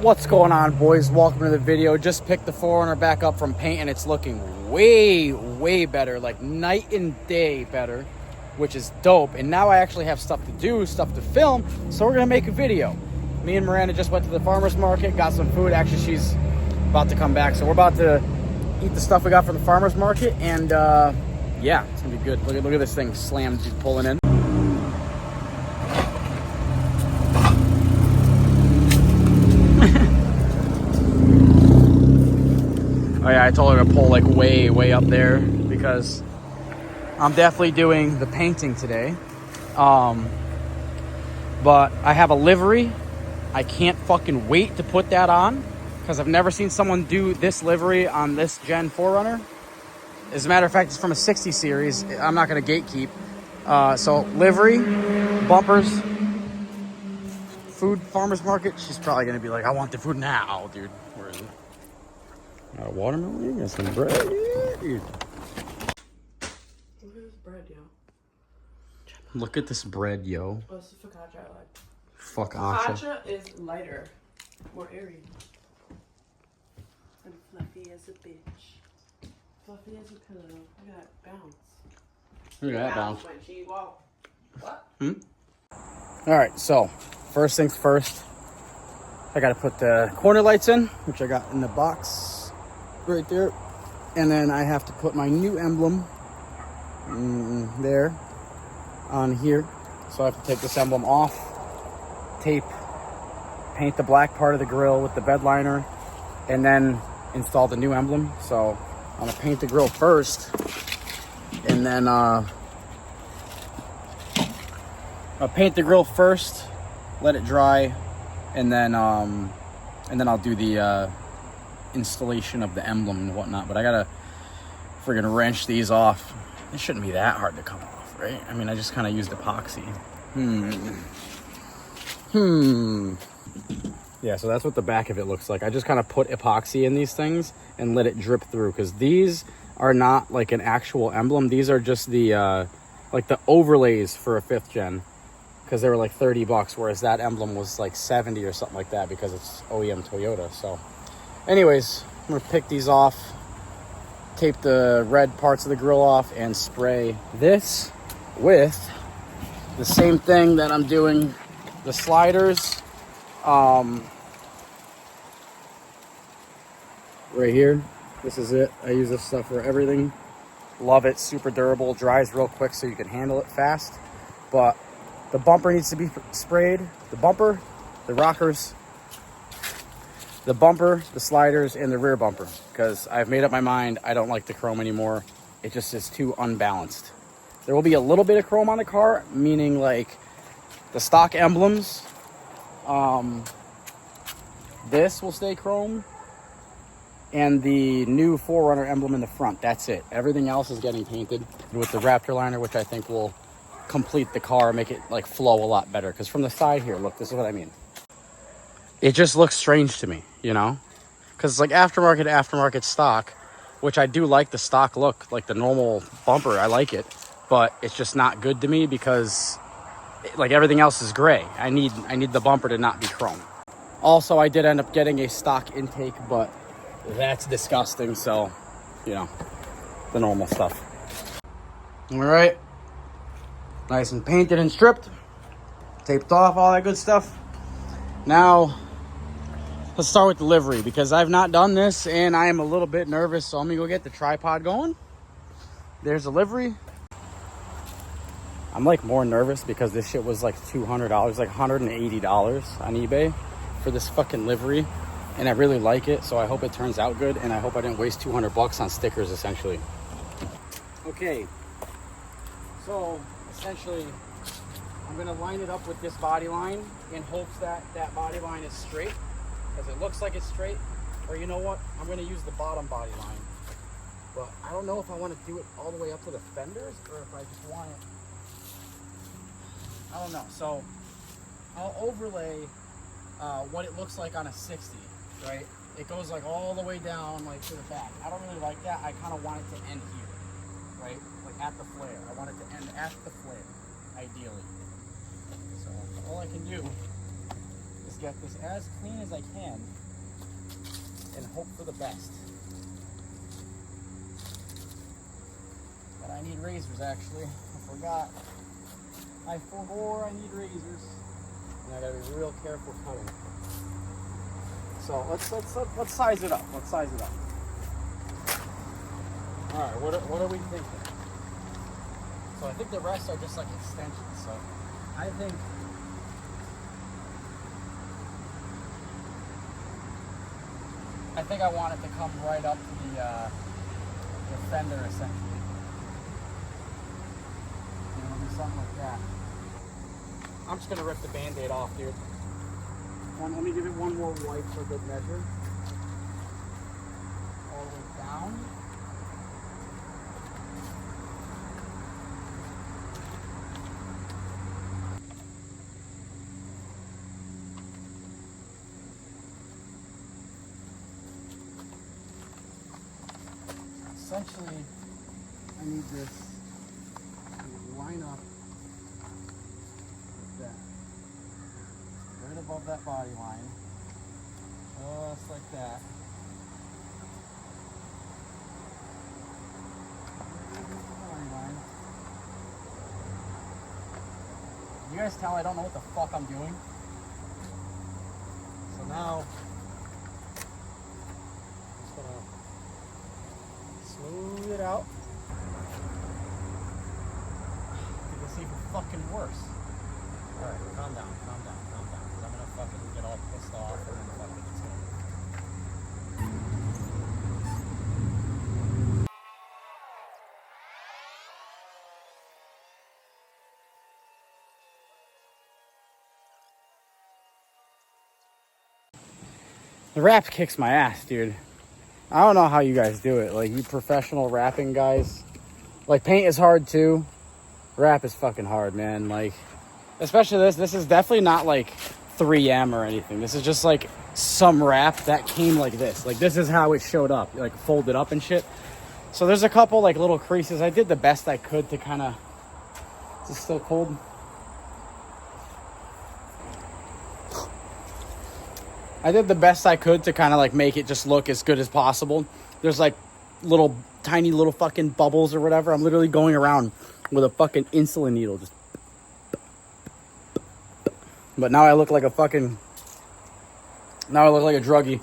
What's going on, boys? Welcome to the video. Just picked the 4Runner back up from paint and it's looking way better, like night and day better, which is dope. And now I actually have stuff to do, stuff to film, so we're gonna make a video. Me and Miranda just went to the farmer's market, got some food. Actually, she's about to come back, so we're about to eat the stuff we got from the farmer's market, and yeah, it's gonna be good. Look at this thing slammed, she's pulling in. Oh yeah, I told her to pull like way up there because I'm definitely doing the painting today. But I have a livery. I can't fucking wait to put that on because I've never seen someone do this livery on this Gen 4Runner. As a matter of fact, it's from a 60 series. I'm not gonna gatekeep. So livery, bumpers, food, farmer's market. She's probably gonna be like, I want the food now, dude. Where is it? Got a watermelon, got some bread. Yeah. Look at this bread, yo. Look at this bread, yo. Oh, this is focaccia I like. Focaccia is lighter, more airy. And fluffy as a bitch. Fluffy as a pillow. Look at that bounce. Look at that bounce. When she walked. What? Alright, so first things first. I gotta put the corner lights in, which I got in the box right there. And then I have to put my new emblem there on here. So I have to take this emblem off, tape, paint the black part of the grill with the bed liner, and then install the new emblem. So I'm gonna paint the grill first, and then I'll paint the grill first, let it dry, and then I'll do the installation of the emblem and whatnot. But I gotta friggin' wrench these off. It shouldn't be that hard to come off, right? I mean, I just kind of used epoxy. Yeah, so that's what the back of it looks like. I just kind of put epoxy in these things and let it drip through, because these are not like an actual emblem. These are just the like the overlays for a 5th gen, because they were like $30, whereas that emblem was like 70 or something like that because it's OEM Toyota. So anyways, I'm gonna pick these off, tape the red parts of the grill off, and spray this with the same thing that I'm doing the sliders. Right here, this is it. I use this stuff for everything. Love it, super durable, dries real quick so you can handle it fast. But the bumper needs to be sprayed. The bumper, the rockers, the bumper, the sliders, and the rear bumper, because I've made up my mind I don't like the chrome anymore. It just is too unbalanced. There will be a little bit of chrome on the car, meaning like the stock emblems. This will stay chrome, and the new 4Runner emblem in the front. That's it. Everything else is getting painted with the RETRO liner, which I think will complete the car, make it like flow a lot better. Because from the side here, look, this is what I mean. It just looks strange to me, you know, because it's like aftermarket stock, which I do like the stock look, like the normal bumper. I like it, but it's just not good to me because like everything else is gray. I need the bumper to not be chrome. Also, I did end up getting a stock intake, but that's disgusting. So, you know, the normal stuff. All right, nice and painted and stripped, taped off, all that good stuff. Now let's start with the livery, because I've not done this and I am a little bit nervous. So I'm gonna go get the tripod going. There's a livery. I'm like more nervous because this shit was like $200, like $180 on eBay for this fucking livery, and I really like it, so I hope it turns out good, and I hope I didn't waste $200 on stickers essentially. Okay, so essentially I'm gonna line it up with this body line in hopes that that body line is straight, because it looks like it's straight. Or you know what, I'm gonna use the bottom body line, but I don't know if I want to do it all the way up to the fenders or if I just want it, I don't know. So I'll overlay what it looks like on a 60, right? It goes like all the way down, like to the back. I don't really like that. I kind of want it to end here, right? Like at the flare. I want it to end at the flare, ideally. So all I can do is get this as clean as I can and hope for the best. But I need razors, actually. I forgot. I forbore, I need razors. And I gotta be real careful cutting. So let's size it up. Let's size it up. All right, what are we thinking? So I think the rest are just like extensions. So I think I want it to come right up to the fender essentially. And it'll be something like that. I'm just gonna rip the Band-Aid off, dude. Let me give it one more wipe for good measure. All the way down. Essentially, I need this to line up like that. Right above that body line. Just like that. You guys tell I don't know what the fuck I'm doing. So now, I'm just gonna smooth it out. You can see if it fucking worse. Alright, calm down, calm down, calm down. Because I'm gonna fucking get all pissed off and then fucking it's gonna... The wrap kicks my ass, dude. I don't know how you guys do it. Like, you professional wrapping guys. Like, paint is hard too. Wrap is fucking hard, man. Like, especially this. This is definitely not like 3M or anything. This is just like some wrap that came like this. Like, this is how it showed up. Like, folded up and shit. So there's a couple like little creases. I did the best I could to kind of... Is it still cold? I did the best I could to kind of like make it just look as good as possible. There's like little tiny little fucking bubbles or whatever. I'm literally going around with a fucking insulin needle. Just. But now I look like a fucking... Now I look like a druggie.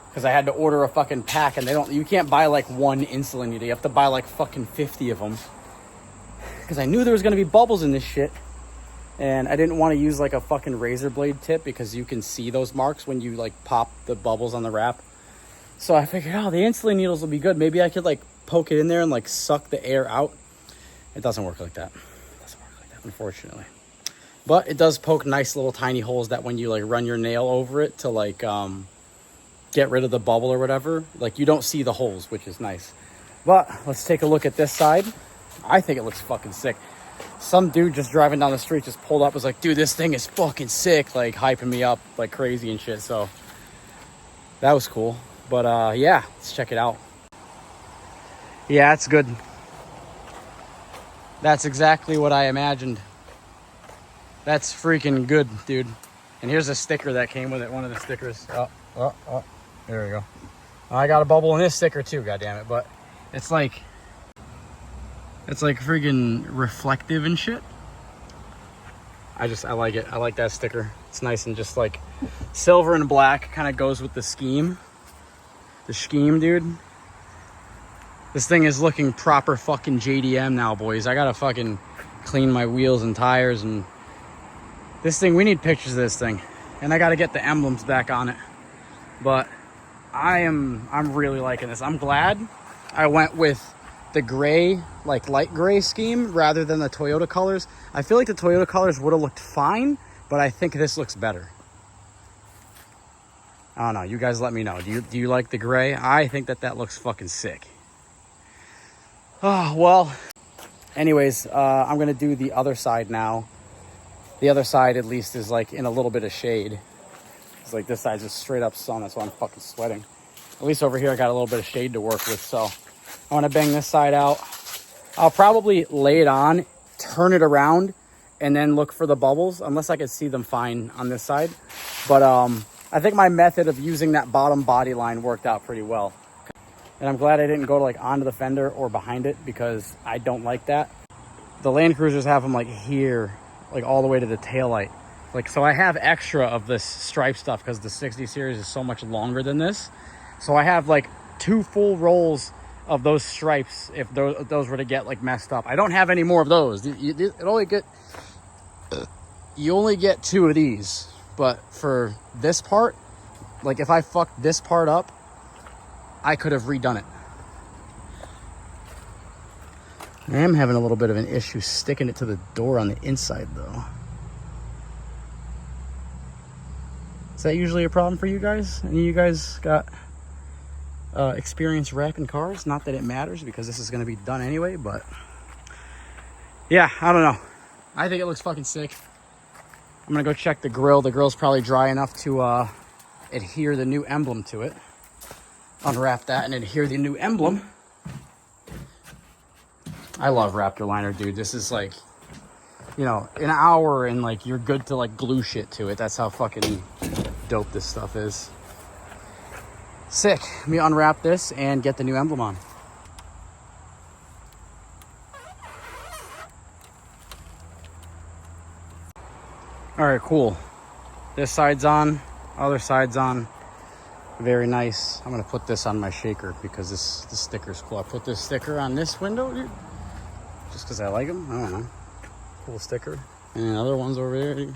Because I had to order a fucking pack and they don't... You can't buy like one insulin needle. You have to buy like fucking 50 of them. Because I knew there was going to be bubbles in this shit. And I didn't want to use like a fucking razor blade tip because you can see those marks when you like pop the bubbles on the wrap. So I figured, oh, the insulin needles will be good. Maybe I could like poke it in there and like suck the air out. It doesn't work like that. It doesn't work like that, unfortunately. But it does poke nice little tiny holes that when you like run your nail over it to like get rid of the bubble or whatever, like you don't see the holes, which is nice. But let's take a look at this side. I think it looks fucking sick. Some dude just driving down the street just pulled up, was like, dude, this thing is fucking sick, like hyping me up like crazy and shit. So that was cool. But yeah, let's check it out. Yeah, it's good. That's exactly what I imagined. That's freaking good, dude. And here's a sticker that came with it, one of the stickers. Oh, there we go. I got a bubble in this sticker too, goddammit. But it's like freaking reflective and shit. I like it. I like that sticker. It's nice and just like silver and black, kind of goes with the scheme. The scheme, dude. This thing is looking proper fucking JDM now, boys. I gotta fucking clean my wheels and tires and this thing, we need pictures of this thing. And I gotta get the emblems back on it. But I'm really liking this. I'm glad I went with the gray, like light gray scheme rather than the Toyota colors. I feel like the Toyota colors would have looked fine, but I think this looks better. I don't know. You guys let me know. Do you like the gray? I think that looks fucking sick. Oh, well. Anyways, I'm going to do the other side now. The other side, at least, is like in a little bit of shade. It's like this side's just straight up sun. That's why I'm fucking sweating. At least over here, I got a little bit of shade to work with, so... I want to bang this side out. I'll probably lay it on, turn it around, and then look for the bubbles, unless I can see them fine on this side. But I think my method of using that bottom body line worked out pretty well. And I'm glad I didn't go to like onto the fender or behind it, because I don't like that. The Land Cruisers have them like here, like all the way to the taillight. Like, so I have extra of this stripe stuff because the 60 series is so much longer than this. So I have like 2 full rolls of those stripes if those were to get like messed up. I don't have any more of those. You only get 2 of these. But for this part, like if I fucked this part up, I could have redone it. I am having a little bit of an issue sticking it to the door on the inside though. Is that usually a problem for you guys? Any of you guys got experience wrapping cars? Not that it matters, because this is going to be done anyway, but yeah, I don't know. I think it looks fucking sick. I'm going to go check the grill. The grill's probably dry enough to adhere the new emblem to it. Unwrap that and adhere the new emblem. I love Raptor liner, dude. This is like, you know, an hour and like you're good to like glue shit to it. That's how fucking dope this stuff is. Sick. Let me unwrap this and get the new emblem on. All right, cool. This side's on, other side's on. Very nice. I'm gonna put this on my shaker because this sticker's cool. I put this sticker on this window, dude, just because I like them. I don't know. Cool sticker. And other ones over there, dude.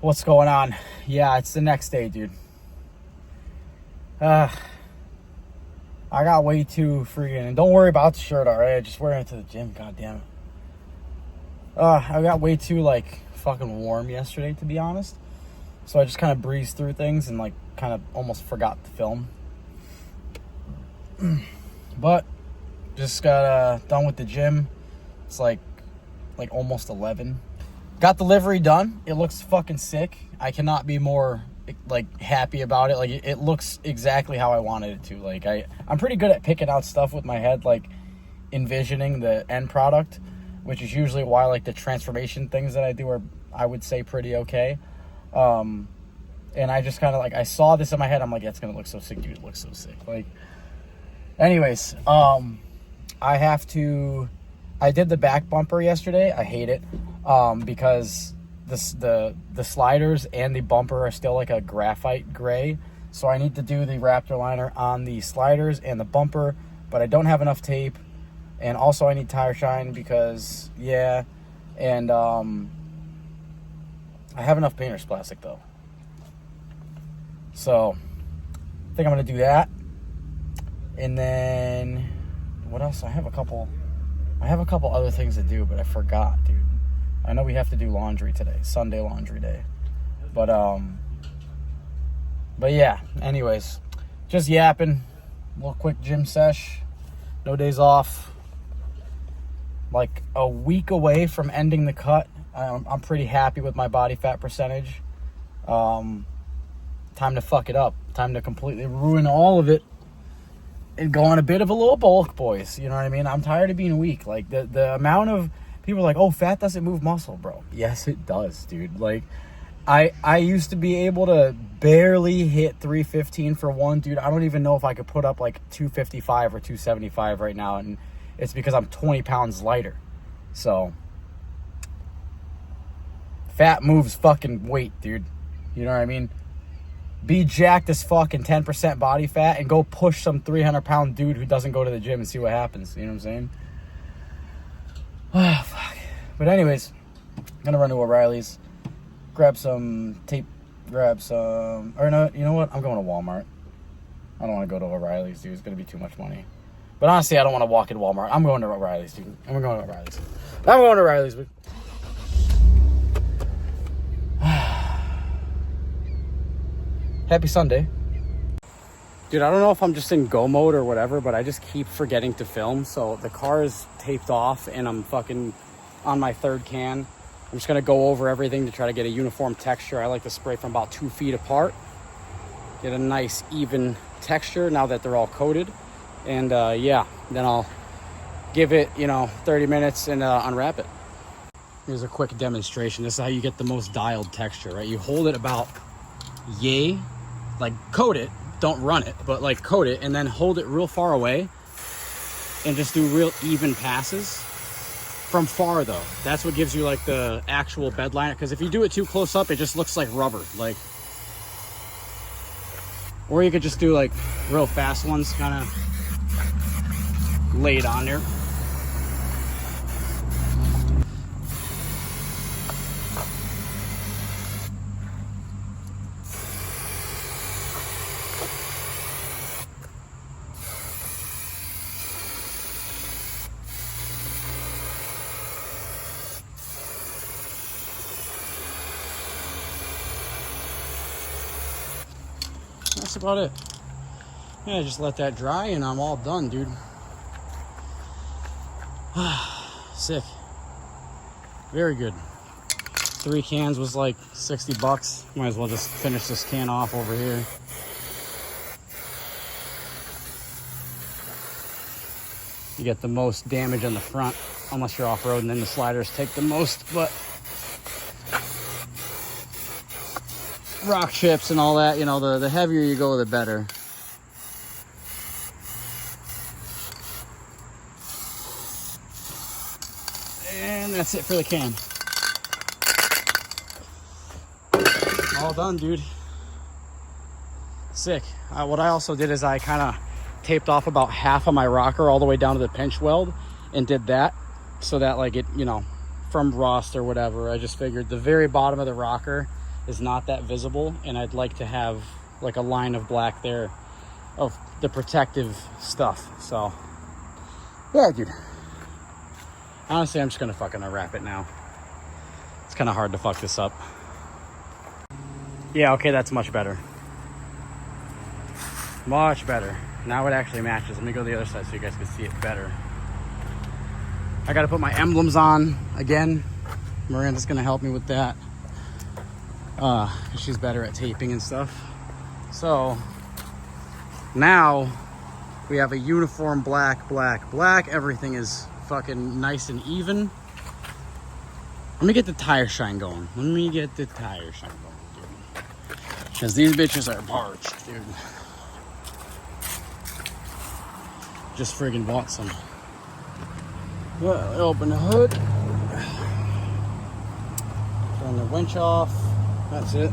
What's going on? Yeah, it's the next day, dude. I got way too freaking, and don't worry about the shirt, alright? I just wear it to the gym, goddamn it. I got way too like fucking warm yesterday, to be honest. So I just kind of breezed through things and like kind of almost forgot to film. But just got done with the gym. It's like almost 11. Got the livery done. It looks fucking sick. I cannot be more like happy about it. Like it looks exactly how I wanted it to. Like I'm pretty good at picking out stuff with my head, like envisioning the end product, which is usually why like the transformation things that I do are, I would say, pretty okay. And I just kind of like, I saw this in my head. I'm like, yeah, it's gonna look so sick, dude. It looks so sick. Like, anyways, I did the back bumper yesterday. I hate it. Because the sliders and the bumper are still like a graphite gray. So I need to do the Raptor liner on the sliders and the bumper, but I don't have enough tape. And also I need tire shine because, yeah. And I have enough painter's plastic though. So I think I'm going to do that. And then what else? I have a couple other things to do, but I forgot, dude. I know we have to do laundry today, Sunday laundry day. But yeah, anyways, just yapping. A little quick gym sesh. No days off. Like a week away from ending the cut. I'm pretty happy with my body fat percentage. Time to fuck it up. Time to completely ruin all of it and go on a bit of a little bulk, boys. You know what I mean? I'm tired of being weak. Like the amount of people are like, oh, fat doesn't move muscle, bro. Yes, it does, dude. Like, I used to be able to barely hit 315 for one, dude. I don't even know if I could put up like 255 or 275 right now, and it's because I'm 20 pounds lighter. So, fat moves fucking weight, dude. You know what I mean? Be jacked as fuck and 10% body fat and go push some 300-pound dude who doesn't go to the gym and see what happens. You know what I'm saying? Oh, fuck. But anyways, I'm going to run to O'Reilly's, grab some tape, or no, you know what? I'm going to Walmart. I don't want to go to O'Reilly's, dude. It's going to be too much money. But honestly, I don't want to walk into Walmart. I'm going to O'Reilly's, dude. I'm going to O'Reilly's. But Happy Sunday. Dude, I don't know if I'm just in go mode or whatever, but I just keep forgetting to film. So the car is taped off and I'm fucking on my third can. I'm just gonna go over everything to try to get a uniform texture. I like to spray from about 2 feet apart. Get a nice even texture now that they're all coated. And yeah, then I'll give it, 30 minutes and unwrap it. Here's a quick demonstration. This is how you get the most dialed texture, right? You hold it about yay, like coat it. Don't run it, but like coat it and then hold it real far away and just do real even passes from far though. That's what gives you like the actual bed liner. Because if you do it too close up, it just looks like rubber. Like, or you could just do like real fast ones, kind of laid on there. That's about it. Yeah, just let that dry and I'm all done, dude. Sick. Very good. 3 cans was like 60 bucks. Might as well just finish this can off over here. You get the most damage on the front, unless you're off-road, and then the sliders take the most, but rock chips and all that, the heavier you go, the better. And that's it for the can. All done, dude. Sick. What I also did is I kind of taped off about half of my rocker all the way down to the pinch weld and did that so that like it, from rust or whatever, I just figured the very bottom of the rocker is not that visible, and I'd like to have like a line of black there of the protective stuff. So yeah, dude, honestly I'm just gonna fucking unwrap it now. It's kind of hard to fuck this up. Yeah, okay, that's much better. Much better. Now it actually matches. Let me go to the other side so you guys can see it better. I gotta put my emblems on again. Miranda's gonna help me with that. She's better at taping and stuff. So now we have a uniform black, black, black. Everything is fucking nice and even. Let me get the tire shine going. Let me get the tire shine going, dude. Because these bitches are parched, dude. Just friggin' bought some. Well, open the hood. Turn the winch off. That's it.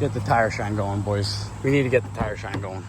Get the tire shine going, boys. We need to get the tire shine going.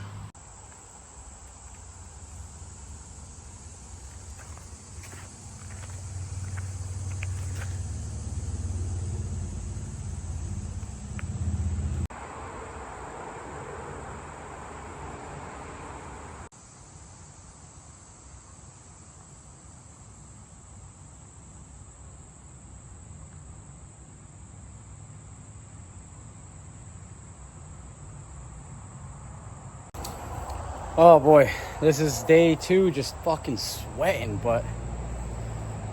Oh boy, this is day 2, just fucking sweating, but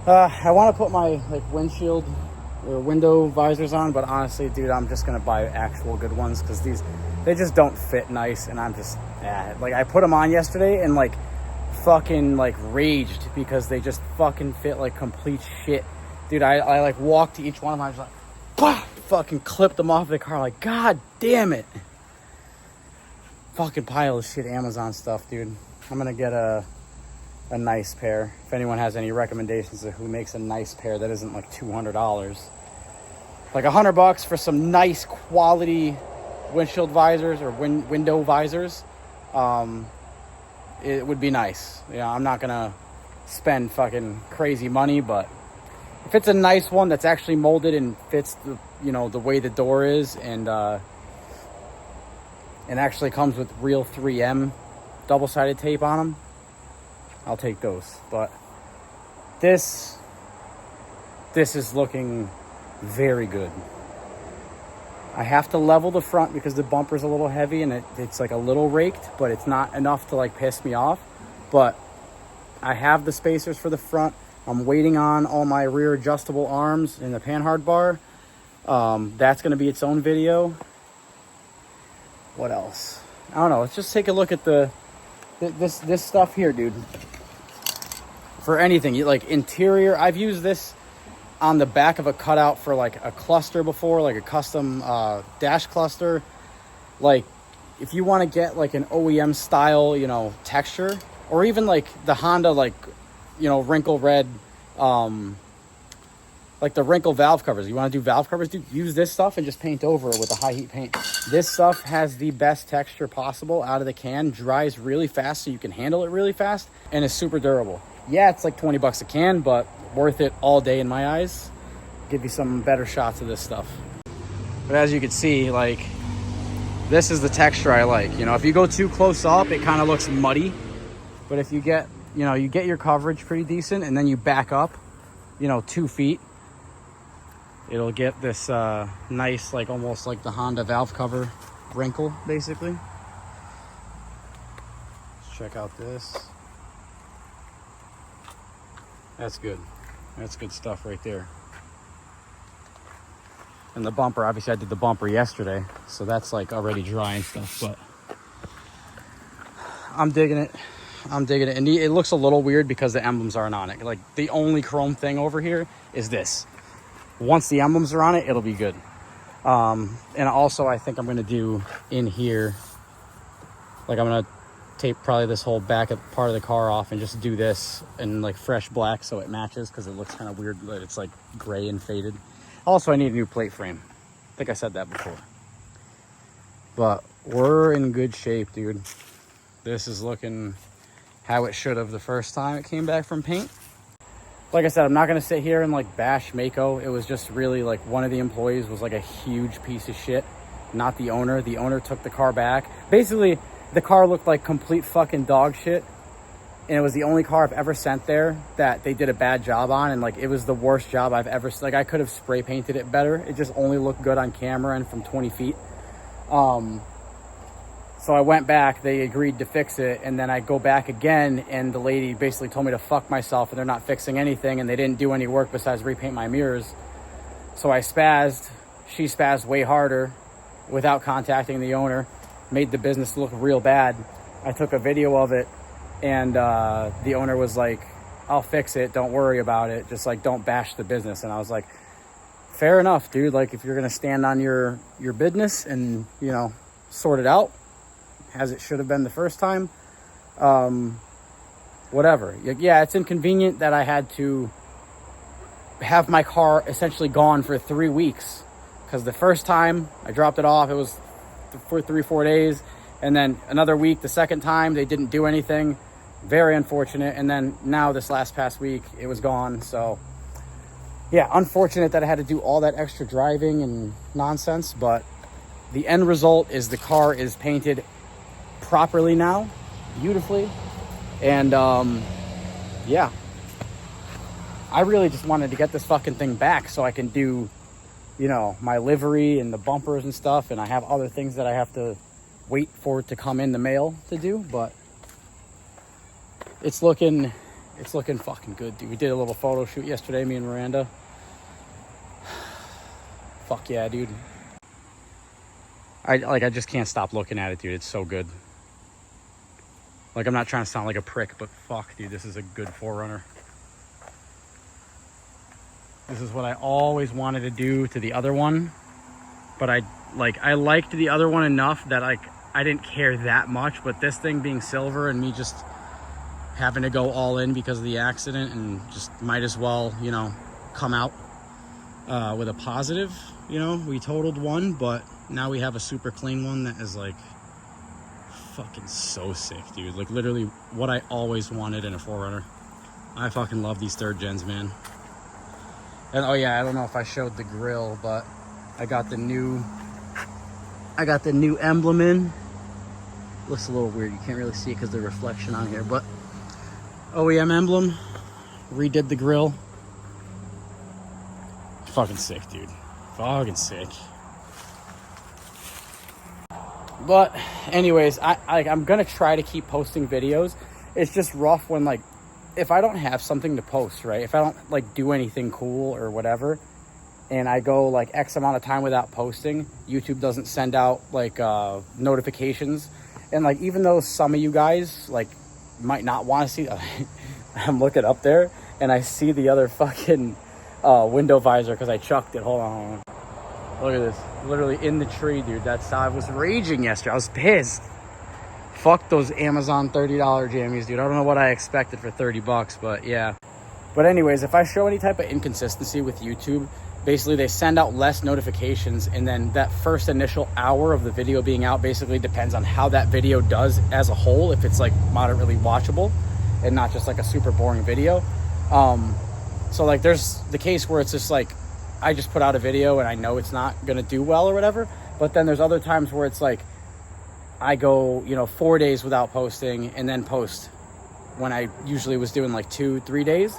I want to put my like windshield or window visors on, but honestly, dude, I'm just gonna buy actual good ones because they just don't fit nice, and I'm just like I put them on yesterday and like fucking like raged because they just fucking fit like complete shit, dude. I like walked to each one of them, I was like, bah! Fucking clipped them off the car, like god damn it. Fucking pile of shit Amazon stuff, dude. I'm gonna get a nice pair. If anyone has any recommendations of who makes a nice pair that isn't like $200, like $100 for some nice quality windshield visors or window visors, it would be nice. Yeah, I'm not gonna spend fucking crazy money, but if it's a nice one that's actually molded and fits the the way the door is, and actually comes with real 3M double-sided tape on them, I'll take those. But this is looking very good. I have to level the front because the bumper's a little heavy and it's like a little raked, but it's not enough to like piss me off. But I have the spacers for the front. I'm waiting on all my rear adjustable arms and the panhard bar. That's going to be its own video. What else? I don't know. Let's just take a look at this stuff here, dude. For anything, like interior, I've used this on the back of a cutout for like a cluster before, like a custom dash cluster. Like if you want to get like an OEM style, you know, texture, or even like the Honda, like, you know, wrinkle red, like the wrinkle valve covers. You want to do valve covers, dude, use this stuff and just paint over it with a high heat paint. This stuff has the best texture possible out of the can, dries really fast so you can handle it really fast, and is super durable. Yeah, it's like 20 bucks a can, but worth it all day in my eyes. Give you some better shots of this stuff. But as you can see, like, this is the texture I like. You know, if you go too close up, it kind of looks muddy. But if you get, you know, you get your coverage pretty decent and then you back up, you know, 2 feet, it'll get this nice, like almost like the Honda valve cover wrinkle, basically. Let's check out this. That's good. That's good stuff right there. And the bumper, obviously I did the bumper yesterday, so that's like already dry and stuff, but I'm digging it. I'm digging it. And it looks a little weird because the emblems aren't on it. Like the only chrome thing over here is this. Once the emblems are on it, it'll be good. And also I think I'm gonna do in here, like I'm gonna tape probably this whole back part of the car off and just do this in like fresh black so it matches, because it looks kind of weird that it's like gray and faded. Also, I need a new plate frame. I think I said that before. But we're in good shape, dude. This is looking how it should have the first time it came back from paint. Like I said, I'm not gonna sit here and like bash Maaco. It was just really like one of the employees was like a huge piece of shit, not the owner. The owner took the car back. Basically, the car looked like complete fucking dog shit. And it was the only car I've ever sent there that they did a bad job on. And like, it was the worst job I've ever, like I could have spray painted it better. It just only looked good on camera and from 20 feet. So I went back, they agreed to fix it. And then I go back again and the lady basically told me to fuck myself and they're not fixing anything. And they didn't do any work besides repaint my mirrors. So I spazzed, she spazzed way harder without contacting the owner. Made the business look real bad. I took a video of it and the owner was like, I'll fix it, don't worry about it, just like don't bash the business. And I was like, fair enough, dude. Like if you're gonna stand on your business and, you know, sort it out as it should have been the first time, whatever. Yeah, it's inconvenient that I had to have my car essentially gone for 3 weeks, because the first time I dropped it off, it was for 3-4 days, and then another week the second time they didn't do anything. Very unfortunate. And then now this past week it was gone. So yeah, unfortunate that I had to do all that extra driving and nonsense, but the end result is the car is painted properly now, beautifully. And yeah, I really just wanted to get this fucking thing back so I can do, you know, my livery and the bumpers and stuff. And I have other things that I have to wait for it to come in the mail to do, but it's looking fucking good, dude. We did a little photo shoot yesterday, me and Miranda. Fuck yeah, dude. I just can't stop looking at it, dude. It's so good. Like, I'm not trying to sound like a prick, but fuck, dude, this is a good 4Runner. This is what I always wanted to do to the other one, but I liked the other one enough that I didn't care that much. But this thing being silver and me just having to go all in because of the accident, and just might as well, you know, come out with a positive. You know, we totaled one, but now we have a super clean one that is like fucking so sick, dude. Like literally what I always wanted in a 4Runner. I fucking love these third gens, man. And oh yeah, I don't know if I showed the grill, but I got the new emblem in. Looks a little weird, you can't really see it because of the reflection on here, but OEM emblem, redid the grill. Fucking sick, dude. Fucking sick. But anyways, I'm gonna try to keep posting videos. It's just rough when, like, if I don't have something to post, right? If I don't like do anything cool or whatever, and I go like X amount of time without posting, YouTube doesn't send out like notifications. And like, even though some of you guys like might not want to see, I'm looking up there and I see the other fucking window visor because I chucked it. Hold on. Look at this. Literally in the tree, dude. That's how I was raging yesterday. I was pissed. Fuck those Amazon $30 jammies, dude. I don't know what I expected for 30 bucks, but yeah. But anyways, if I show any type of inconsistency with YouTube, basically they send out less notifications, and then that first initial hour of the video being out basically depends on how that video does as a whole, if it's like moderately watchable and not just like a super boring video. So like there's the case where it's just like, I just put out a video and I know it's not gonna do well or whatever, but then there's other times where it's like I go, you know, 4 days without posting and then post when I usually was doing like 2-3 days,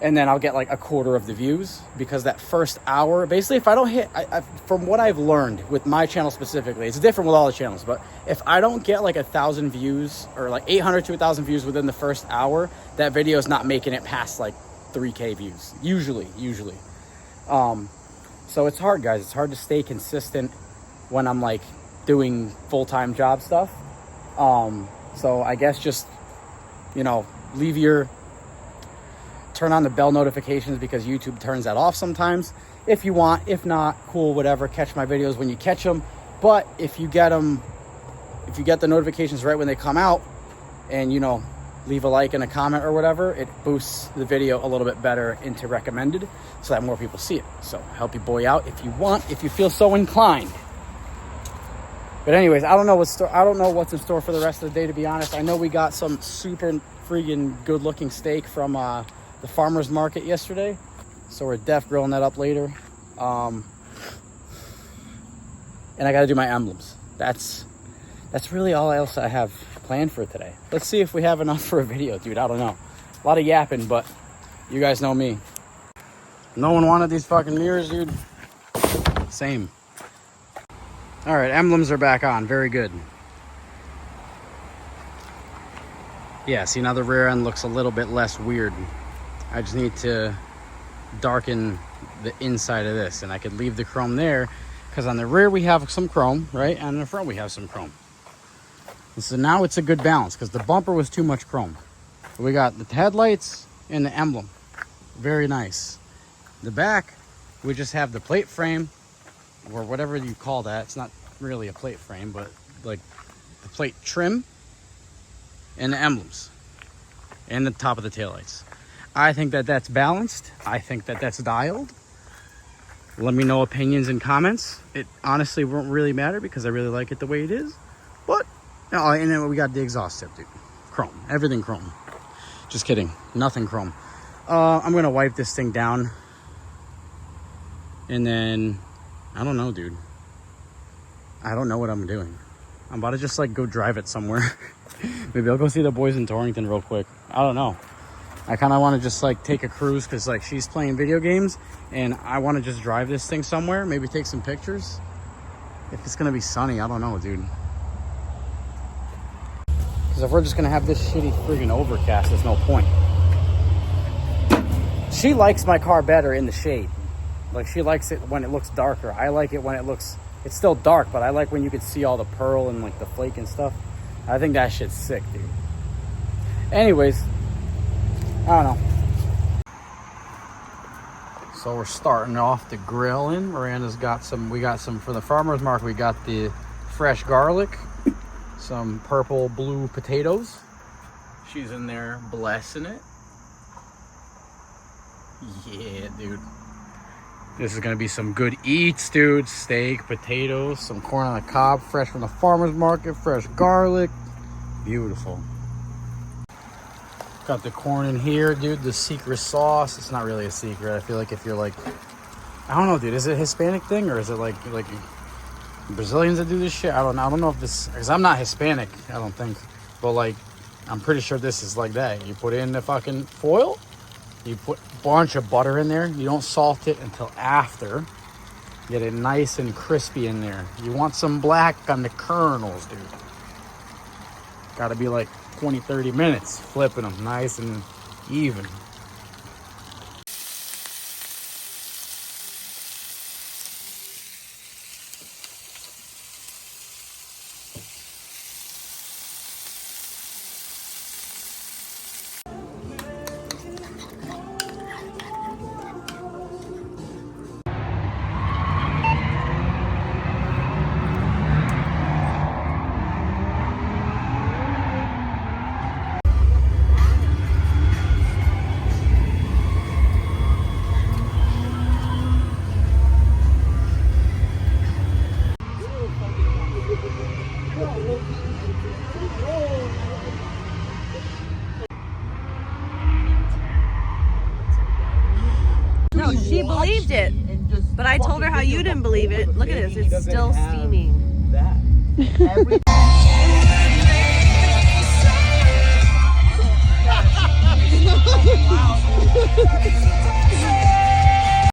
and then I'll get like a quarter of the views, because that first hour, basically if I don't hit, from what I've learned with my channel specifically, it's different with all the channels, but if I don't get like 1,000 views or like 800 to 1,000 views within the first hour, that video is not making it past like 3K views, usually. So it's hard, guys. It's hard to stay consistent when I'm like doing full-time job stuff. So I guess just, you know, turn on the bell notifications, because YouTube turns that off sometimes if you want. If not, cool, whatever. Catch my videos when you catch them. But if you get the notifications right when they come out, and, you know, leave a like and a comment or whatever, it boosts the video a little bit better into recommended so that more people see it. So help your boy out if you want, if you feel so inclined. But anyways, I don't know what's in store for the rest of the day, to be honest. I know we got some super freaking good looking steak from the farmer's market yesterday, so we're grilling that up later. And I got to do my emblems. That's really all else I have planned for today. Let's see if we have enough for a video, dude. I don't know. A lot of yapping, but you guys know me. No one wanted these fucking mirrors, dude. Same. All right, emblems are back on. Very good. Yeah, see, now the rear end looks a little bit less weird. I just need to darken the inside of this, and I could leave the chrome there, because on the rear we have some chrome, right? And in the front we have some chrome. And so now it's a good balance, because the bumper was too much chrome. We got the headlights and the emblem. Very nice. The back, we just have the plate frame, or whatever you call that. It's not really a plate frame, but like the plate trim and the emblems and the top of the taillights. I think that that's balanced. I think that that's dialed. Let me know opinions and comments. It honestly won't really matter, because I really like it the way it is. But, oh, and then we got the exhaust tip, dude. Chrome, everything chrome. Just kidding, nothing chrome. I'm gonna wipe this thing down, and then, I don't know, dude. I don't know what I'm doing. I'm about to just like go drive it somewhere. Maybe I'll go see the boys in Torrington real quick. I don't know. I kind of want to just like take a cruise, because like she's playing video games, and I want to just drive this thing somewhere. Maybe take some pictures. If it's gonna be sunny, I don't know, dude. Because if we're just gonna have this shitty friggin' overcast, there's no point. She likes my car better in the shade. Like, she likes it when it looks darker. I like it when it's still dark, but I like when you can see all the pearl and like the flake and stuff. I think that shit's sick, dude. Anyways, I don't know. So we're starting off the grilling. Miranda's got some, we got some for the farmer's market. We got the fresh garlic, some purple blue potatoes. She's in there blessing it. Yeah, dude. This is gonna be some good eats, dude. Steak, potatoes, some corn on the cob, fresh from the farmer's market, fresh garlic. Beautiful. Got the corn in here, dude. The secret sauce. It's not really a secret. I feel like if you're like, I don't know, dude. Is it a Hispanic thing, or is it like Brazilians that do this shit? I don't know. I don't know if this, because I'm not Hispanic, I don't think. But like, I'm pretty sure this is like that. You put in the fucking foil. You put a bunch of butter in there. You don't salt it until after. Get it nice and crispy in there. You want some black on the kernels, dude. Gotta be like 20, 30 minutes flipping them nice and even. No, she believed it. But I told her how you didn't believe it. Look at this, it's still steaming. That. Every